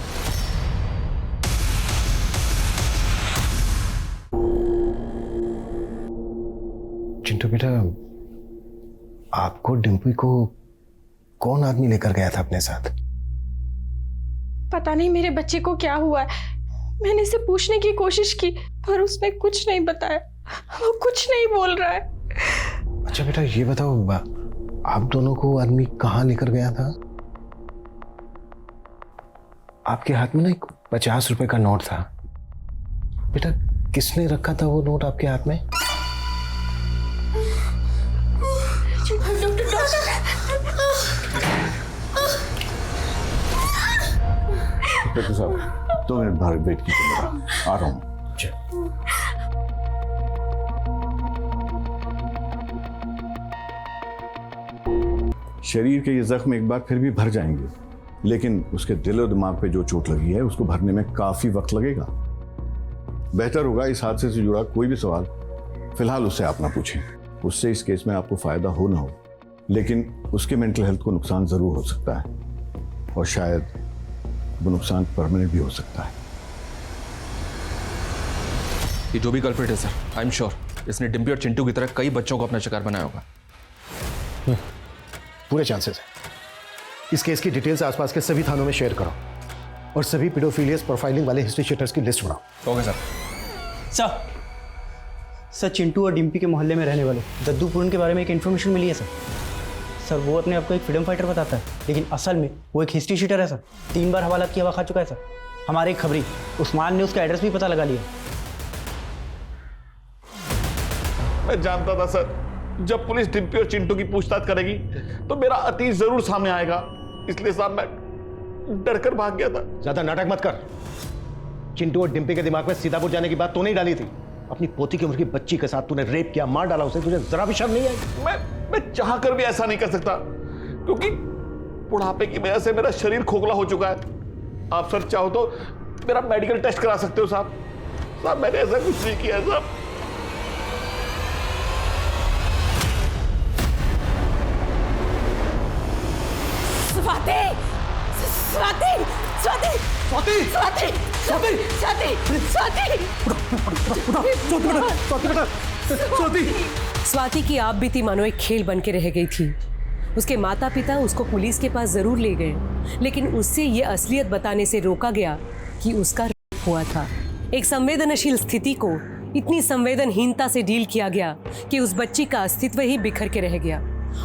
चिंटू बेटा, आपको डिम्पी को कौन आदमी लेकर गया था अपने साथ? पता नहीं मेरे बच्चे को क्या हुआ है। मैंने इसे पूछने की कोशिश की पर उसने कुछ नहीं बताया। वो कुछ नहीं बोल रहा है। अच्छा बेटा, ये बताओ, आप दोनों को आदमी कहाँ लेकर गया था? आपके हाथ में ना एक 50 रुपए का नोट था। बेटा, किसने रखा था वो नोट आपके हाथ में? डॉक्टर साहब 2 मिनट बाहर वेट कीजिए, आ रहा हूँ। शरीर के ये जख्म एक बार फिर भी भर जाएंगे, लेकिन उसके दिल और दिमाग पे जो चोट लगी है उसको भरने में काफी वक्त लगेगा। बेहतर होगा इस हादसे से जुड़ा कोई भी सवाल फिलहाल उससे आप ना पूछें। उससे इस केस में आपको फायदा हो ना हो, लेकिन उसके मेंटल हेल्थ को नुकसान जरूर हो सकता है और शायद वो नुकसान परमानेंट भी हो सकता है। ये जो भी कल्प्रिट है सर, आई एम श्योर इसने डिम्पी और चिंटू की तरह कई बच्चों को अपना शिकार बनाया होगा। पूरे चांसेस है। इस केस की डिटेल्स आसपास के सभी थानों में शेयर करो और सभी पेडोफिलियस प्रोफाइलिंग वाले हिस्ट्री शीटर्स की लिस्ट बनाओ। Okay sir. सर चिंटू और डिम्पी के मोहल्ले में रहने वाले दद्दू पूरन के बारे में एक इन्फॉर्मेशन मिली है सर। सर वो अपने आप को एक फ्रीडम फाइटर बताता है, लेकिन असल में वो एक हिस्ट्री शीटर है सर। 3 बार हवालात की हवा खा चुका है सर। हमारे एक खबरी उस्मान ने उसका एड्रेस भी पता लगा लिया। मैं जानता था सर, जब पुलिस डिम्पी और चिंटू की पूछताछ करेगी तो मेरा अतीत जरूर सामने आएगा, इसलिए साहब मैं डरकर भाग गया था। ज्यादा नाटक मत कर। चिंटू और डिम्पी के दिमाग में सीतापुर जाने की बात तो नहीं डाली थी? अपनी पोती की उम्र की बच्ची के साथ तूने रेप किया, मार डाला उसे, तुझे जरा भी शर्म नहीं आई? मैं चाह कर भी ऐसा नहीं कर सकता, क्योंकि बुढ़ापे की वजह से मेरा शरीर खोखला हो चुका है। आप सर चाहो तो मेरा मेडिकल टेस्ट करा सकते हो साहब। साहब मैंने ऐसा कुछ नहीं किया साहब। स्वाति! स्वाति! स्वाति! स्वाति! स्वाति! स्वाति! स्वाति की आप बीती मानो एक खेल बन के रह गई थी। उसके माता पिता उसको पुलिस के पास जरूर ले गए, लेकिन उससे ये असलियत बताने से रोका गया कि उसका रेप हुआ था। एक संवेदनशील स्थिति को इतनी संवेदनहीनता से डील किया गया कि उस बच्ची का अस्तित्व ही बिखर के रह गया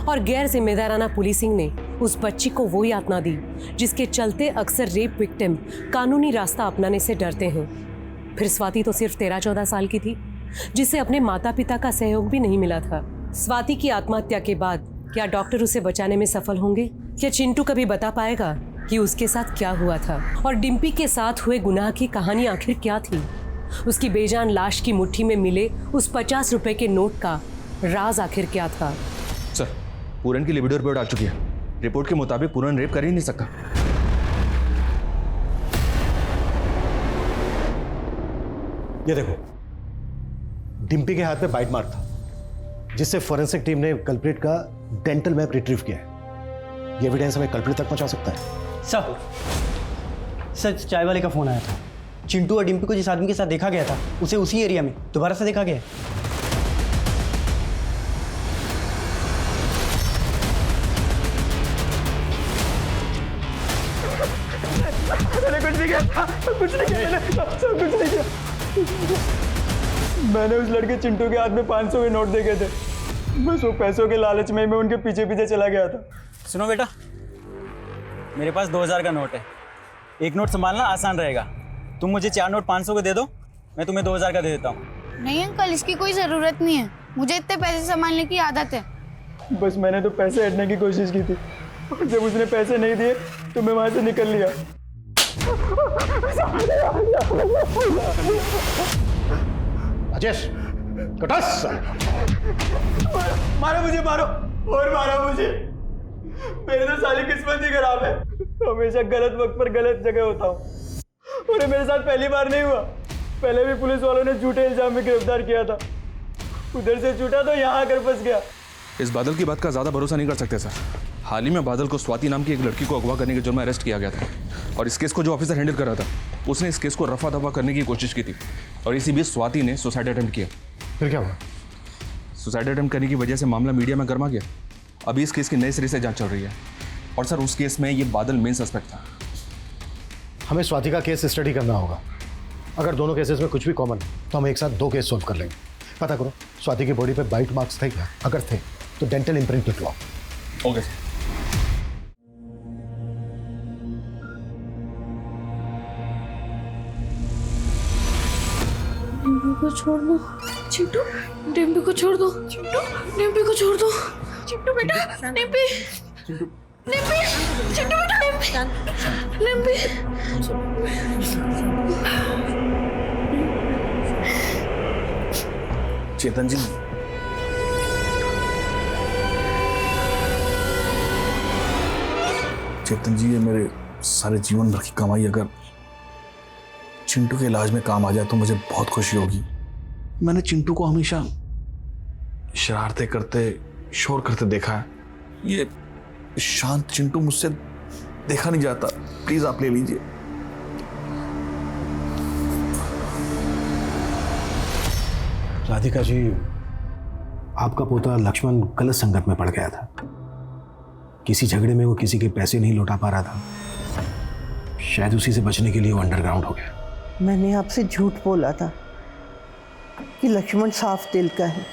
और गैर जिम्मेदाराना पुलिसिंग ने उस बच्ची को वो यातना दी जिसके चलते अक्सर रेप विक्टिम कानूनी रास्ता अपनाने से डरते हैं। फिर स्वाति तो सिर्फ 13-14 साल की थी, जिसे अपने माता पिता का सहयोग भी नहीं मिला था। स्वाति की आत्महत्या के बाद क्या डॉक्टर उसे बचाने में सफल होंगे? क्या चिंटू कभी बता पाएगा कि उसके साथ क्या हुआ था? और डिम्पी के साथ हुए गुनाह की कहानी आखिर क्या थी? उसकी बेजान लाश की मुट्ठी में मिले उस 50 रुपए के नोट का राज आखिर क्या था? सर, पूरन की लिबिडो रिपोर्ट आ चुकी है। रिपोर्ट के मुताबिक पूरन रेप कर ही नहीं सकता। ये देखो, डिम्पी के हाथ में बाइट मार्क था, जिससे फॉरेंसिक टीम ने कल्प्रिट का डेंटल मैप रिट्रीव किया है। ये एविडेंस हमें कल्प्रिट तक पहुंचा सकता है। सर चाय वाले का फोन आया था। चिंटू और डिम्पी को जिस आदमी के साथ देखा गया था, उसे उसी एरिया में दोबारा से देखा गया है। मैंने उस लड़के चिंटू के हाथ में 500 के नोट देखे थे। बस वो पैसों के लालच में मैं उनके पीछे पीछे चला गया था। सुनो बेटा, मेरे पास 2000 का नोट है। एक नोट संभालना आसान रहेगा। तुम मुझे 4 नोट 500 के दे दो, मैं तुम्हें 2000 का दे देता हूँ। नहीं अंकल, इसकी कोई ज़रूरत नहीं है। मुझे इतने पैसे संभालने की आदत है। बस मैंने तो पैसे हटने की कोशिश की थी, और जब उसने पैसे नहीं दिए तो मैं वहाँ से निकल लिया। राजेश, कटास! मारो मुझे, मारो और मारो मुझे। मेरी तो सारी किस्मत ही खराब है। हमेशा गलत वक्त पर गलत जगह होता हूँ। और ये मेरे साथ पहली बार नहीं हुआ। पहले भी पुलिस वालों ने झूठे इल्जाम में गिरफ्तार किया था। उधर से छूटा तो यहाँ आकर फंस गया। इस बादल की बात का ज़्यादा भरोसा नहीं कर सकते सर। हाल ही में बादल को स्वाति नाम की एक लड़की को अगवा करने के जुर्म में अरेस्ट किया गया था, और इस केस को जो ऑफिसर हैंडल कर रहा था उसने इस केस को रफा दफा करने की कोशिश की थी, और इसी बीच स्वाति ने सुसाइड अटेम्प्ट किया। फिर क्या हुआ? सुसाइड अटेम्प्ट करने की वजह से मामला मीडिया में गर्मा गया। अभी इस केस की नए सिरे से जांच चल रही है, और सर उस केस में ये बादल मेन सस्पेक्ट था। हमें स्वाति का केस स्टडी करना होगा। अगर दोनों केसेस में कुछ भी कॉमन है तो हम एक साथ 2 केस सॉल्व कर लेंगे। पता करो स्वाति की बॉडी पे बाइट मार्क्स थे क्या? अगर थे तो डेंटल इम्प्रिंट निकलवाओ। Okay sir. डिम्पी को छोड़ दो चिंटू, डिम्पी को छोड़ दो चिंटू, डिम्पी को छोड़ दो चिंटू बेटा, डिम्पी, डिम्पी, चिंटू बेटा, डिम्पी, डिम्पी। चेतन जी, चेतन जी, ये मेरे सारे जीवन भर की कमाई अगर चिंटू के इलाज में काम आ जाए तो मुझे बहुत खुशी होगी। मैंने चिंटू को हमेशा शरारतें करते, शोर करते देखा है। ये शांत चिंटू मुझसे देखा नहीं जाता। प्लीज आप ले लीजिए। राधिका जी, आपका पोता लक्ष्मण गलत संगत में पड़ गया था। किसी झगड़े में वो किसी के पैसे नहीं लौटा पा रहा था। शायद उसी से बचने के लिए वो अंडरग्राउंड हो गया। मैंने आपसे झूठ बोला था कि लक्ष्मण साफ दिल का है।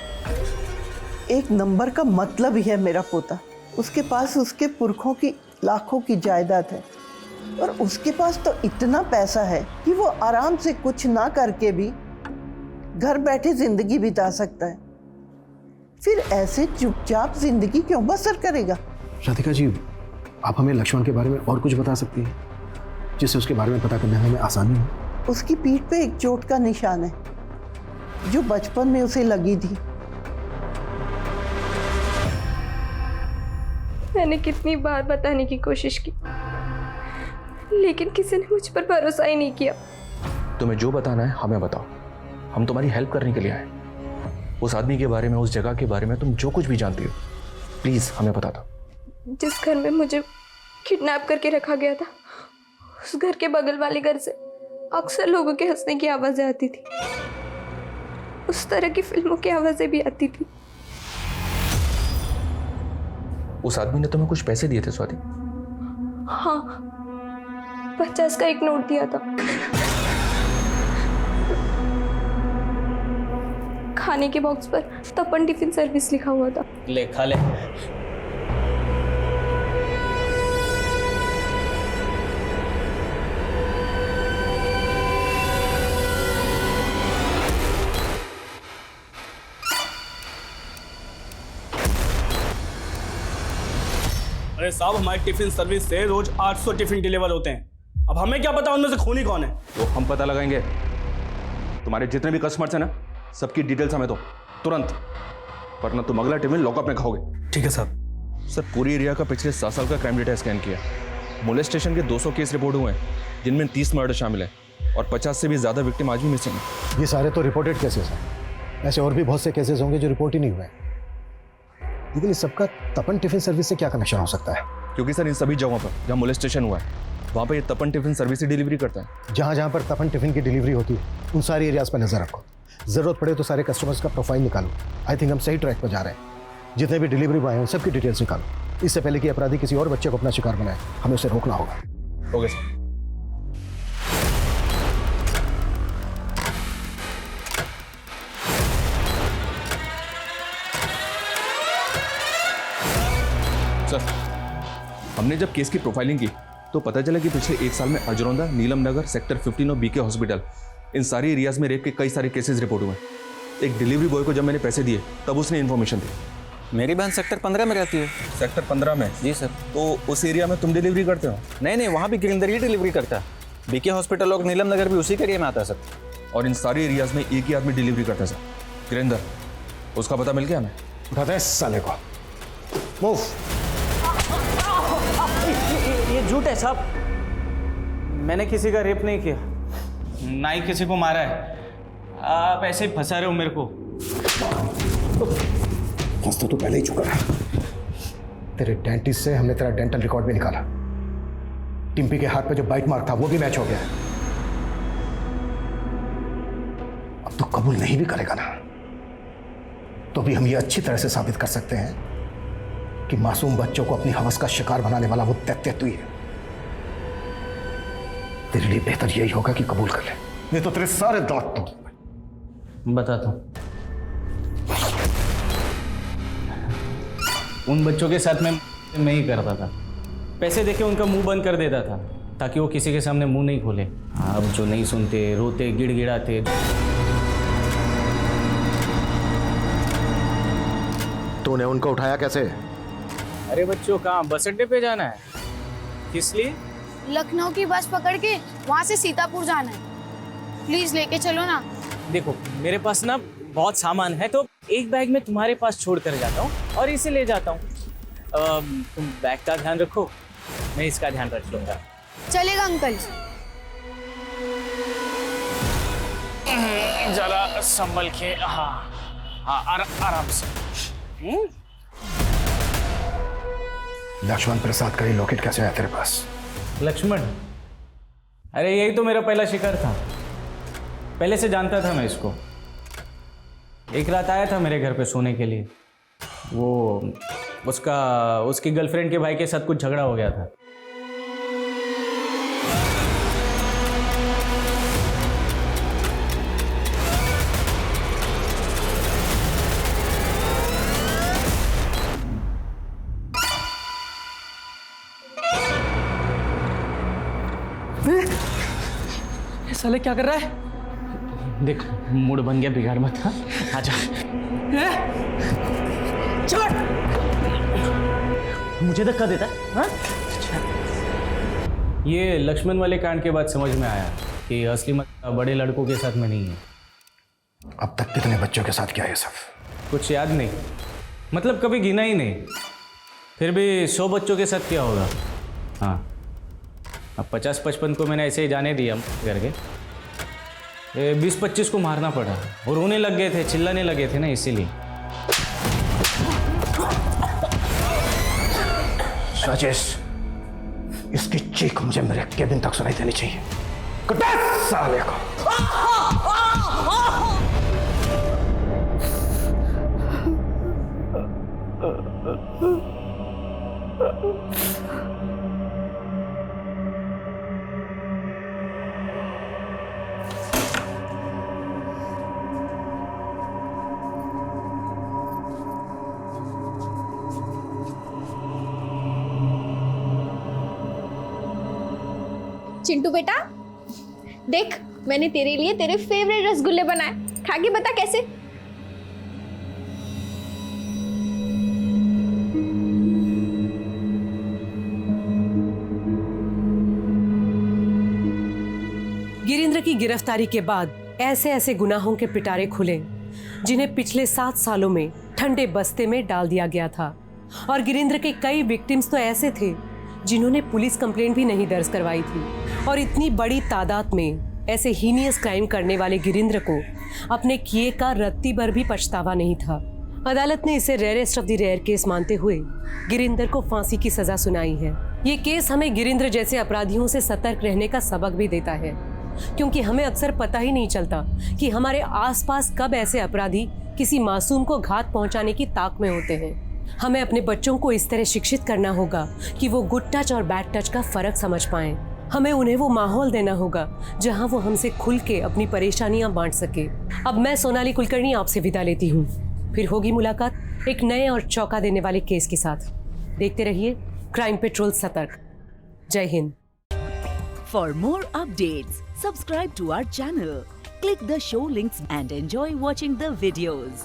एक नंबर का मतलब ही है मेरा पोता। उसके पास उसके पुरखों की लाखों की जायदाद है, और उसके पास तो इतना पैसा है कि वो आराम से कुछ ना करके भी घर बैठे जिंदगी बिता सकता है। फिर ऐसे चुपचाप जिंदगी क्यों बसर करेगा? राधिका जी, आप हमें लक्ष्मण के बारे में और कुछ बता सकती हैं जिससे उसके बारे में पता करने में हमें आसानी हो? उसकी पीठ पे एक चोट का निशान है जो बचपन में उसे लगी थी। मैंने कितनी बार बताने की कोशिश की, लेकिन किसी ने मुझ पर भरोसा ही नहीं किया। तुम्हें जो बताना है हमें बताओ, हम तुम्हारी हेल्प करने के लिए आए। उस आदमी के बारे में, उस जगह के बारे में तुम जो कुछ भी जानती हो, प्लीज हमें बता दो। जिस घर में मुझे किडनैप करके रखा गया था, उस घर के बगल वाले घर से अक्सर लोगों के हंसने की आवाजें आती थी। उस तरह की फिल्मों की आवाजें भी आती थी। उस आदमी ने तुम्हें कुछ पैसे दिए थे स्वाति? हाँ, 50 का एक नोट दिया था। खाने के बॉक्स पर तपन टिफिन सर्विस लिखा हुआ था। ले खा ले। अरे साहब, हमारी टिफिन सर्विस से रोज 800 टिफिन डिलीवर होते हैं। अब हमें क्या पता उनमें से खूनी कौन है। तो हम पता लगाएंगे। तुम्हारे जितने भी कस्टमर्स हैं ना, सबकी डिटेल्स हमें दो तुरंत, वरना तुम अगला टिफिन लॉकअप में खाओगे। ठीक है साहब। सर, पूरी एरिया का पिछले 7 साल का क्राइम डेटा स्कैन किया। मोलेस्टेशन के 200 केस रिपोर्ट हुए हैं, जिनमें 30 मर्डर शामिल है और 50 से भी ज़्यादा विक्टिम आज भी मिसिंग है। ये सारे तो रिपोर्टेड केसेस हैं, ऐसे और भी बहुत से केसेस होंगे जो रिपोर्ट ही नहीं हुए। लेकिन इस सबका तपन टिफिन सर्विस से क्या कनेक्शन हो सकता है? क्योंकि सर, इन सभी जगहों पर जहाँ मोलेस्टेशन हुआ है, वहाँ पर ये तपन टिफिन सर्विस ही डिलीवरी करता है। जहाँ जहाँ पर तपन टिफिन की डिलीवरी होती है, उन सारी एरियाज पर नजर रखो। जरूरत पड़े तो सारे कस्टमर्स का प्रोफाइल निकालो। आई थिंक हम सही ट्रैक पर जा रहे हैं। जितने भी डिलीवरी बॉय हैं उन सबकी डिटेल्स निकालो। इससे पहले कि अपराधी किसी और बच्चे को अपना शिकार बनाए, हमें उसे रोकना होगा। Okay sir. सर, हमने जब केस की प्रोफाइलिंग की तो पता चला कि पिछले 1 साल में अजरौंदा, नीलम नगर, सेक्टर 15 और बीके हॉस्पिटल, इन सारी एरियाज में रेप के कई सारे केसेस रिपोर्ट हुए। एक डिलीवरी बॉय को जब मैंने पैसे दिए तब उसने इन्फॉर्मेशन दी। मेरी बहन सेक्टर 15 में रहती है। सेक्टर 15 में? जी सर। तो उस एरिया में तुम डिलीवरी करते हो? नहीं, वहाँ भी गिरिंदर ही डिलीवरी करता है। बीके हॉस्पिटल और नीलम नगर भी उसी के एरिया में आता है सर। और इन सारे एरियाज में एक ही आदमी डिलीवरी करता है सर, गिरिंदर। उसका पता मिल गया हमें? उठाते हैं साले को। मूव। ये झूठ है साहब, मैंने किसी का रेप नहीं किया, ना ही किसी को मारा है। आप ऐसे ही फंसा रहे हो मेरे को। फंस तो तू पहले ही चुका है। तेरे डेंटिस्ट से हमने तेरा डेंटल रिकॉर्ड भी निकाला। टिम्पी के हाथ पे जो बाइट मार्क था वो भी मैच हो गया। अब तो कबूल नहीं भी करेगा ना, तो भी हम ये अच्छी तरह से साबित कर सकते हैं कि मासूम बच्चों को अपनी हवस का शिकार बनाने वाला वो दैत्य तू ही है। तेरे लिए बेहतर यही होगा कि कबूल कर ले, नहीं तो तेरे सारे दांत तोड़। बताता हूँ। उन बच्चों के साथ मैं ही करता था। पैसे देके उनका मुंह बंद कर देता था ताकि वो किसी के सामने मुंह नहीं खोले। अब जो नहीं सुनते, रोते, गिड़गिड़ाते। तूने उनको उठाया कैसे? अरे बच्चों, कहाँ बस अड्डे पे जाना है? किस लिए? लखनऊ की बस पकड़ के वहाँ से सीतापुर जाना है। प्लीज लेके चलो ना। देखो, मेरे पास ना बहुत सामान है, तो एक बैग में तुम्हारे पास छोड़ कर जाता हूँ और इसे ले जाता हूँ। तुम बैग का ध्यान रखो, मैं इसका ध्यान रख लूंगा। चलेगा अंकल। जरा संभल के। हाँ हाँ, आराम से। लक्ष्मण प्रसाद का ये लॉकेट कैसे आया तेरे पास? लक्ष्मण? अरे यही तो मेरा पहला शिकार था। पहले से जानता था मैं इसको। एक रात आया था मेरे घर पे सोने के लिए। वो उसकी गर्लफ्रेंड के भाई के साथ कुछ झगड़ा हो गया था। साले क्या कर रहा है? देख, मूड बन गया, बिगाड़ मत। हाँ, आजा। चल, मुझे धक्का देता है? हाँ? ये लक्ष्मण वाले कांड के बाद समझ में आया कि असली मतलब बड़े लड़कों के साथ में नहीं है। अब तक कितने बच्चों के साथ किया ये सब? कुछ याद नहीं, मतलब कभी गिना ही नहीं। फिर भी 100 बच्चों के साथ किया होगा। हाँ, अब 50-55 को मैंने ऐसे ही जाने दिया करके। 20-25 को मारना पड़ा और रोने लग गए थे, चिल्लाने लगे थे ना, इसीलिए। राजेश, इसकी चीख मुझे मेरे केबिन तक सुनाई देनी चाहिए। कुत्ते साले को। चिंटू बेटा, देख, मैंने तेरे लिए तेरे फेवरेट रसगुल्ले बनाए। खा के बता कैसे। गिरिंद्र की गिरफ्तारी के बाद ऐसे ऐसे गुनाहों के पिटारे खुले जिन्हें पिछले 7 सालों में ठंडे बस्ते में डाल दिया गया था। और गिरिंद्र के कई विक्टिम्स तो ऐसे थे जिन्होंने पुलिस कंप्लेंट भी नहीं दर्ज करवाई थी। और इतनी बड़ी तादाद में ऐसे हीनियस क्राइम करने वाले गिरिंद्र को अपने किए का रत्ती भर भी पछतावा नहीं था। अदालत ने इसे rarest of the rare case मानते हुए गिरिंद्र को फांसी की सजा सुनाई है। ये केस हमें गिरिंद्र जैसे अपराधियों से सतर्क रहने का सबक भी देता है, क्योंकि हमें अक्सर पता ही नहीं चलता कि हमारे आसपास कब ऐसे अपराधी किसी मासूम को घात पहुंचाने की ताक में होते हैं। हमें अपने बच्चों को इस तरह शिक्षित करना होगा कि वो गुड टच और बैड टच का फर्क समझ पाएं। हमें उन्हें वो माहौल देना होगा जहां वो हमसे खुल के अपनी परेशानियां बांट सके। अब मैं सोनाली कुलकर्णी आपसे विदा लेती हूँ। फिर होगी मुलाकात एक नए और चौंका देने वाले केस के साथ। देखते रहिए क्राइम पेट्रोल सतर्क। जय Hind. For more updates, subscribe to our channel, click the show links and enjoy watching the videos.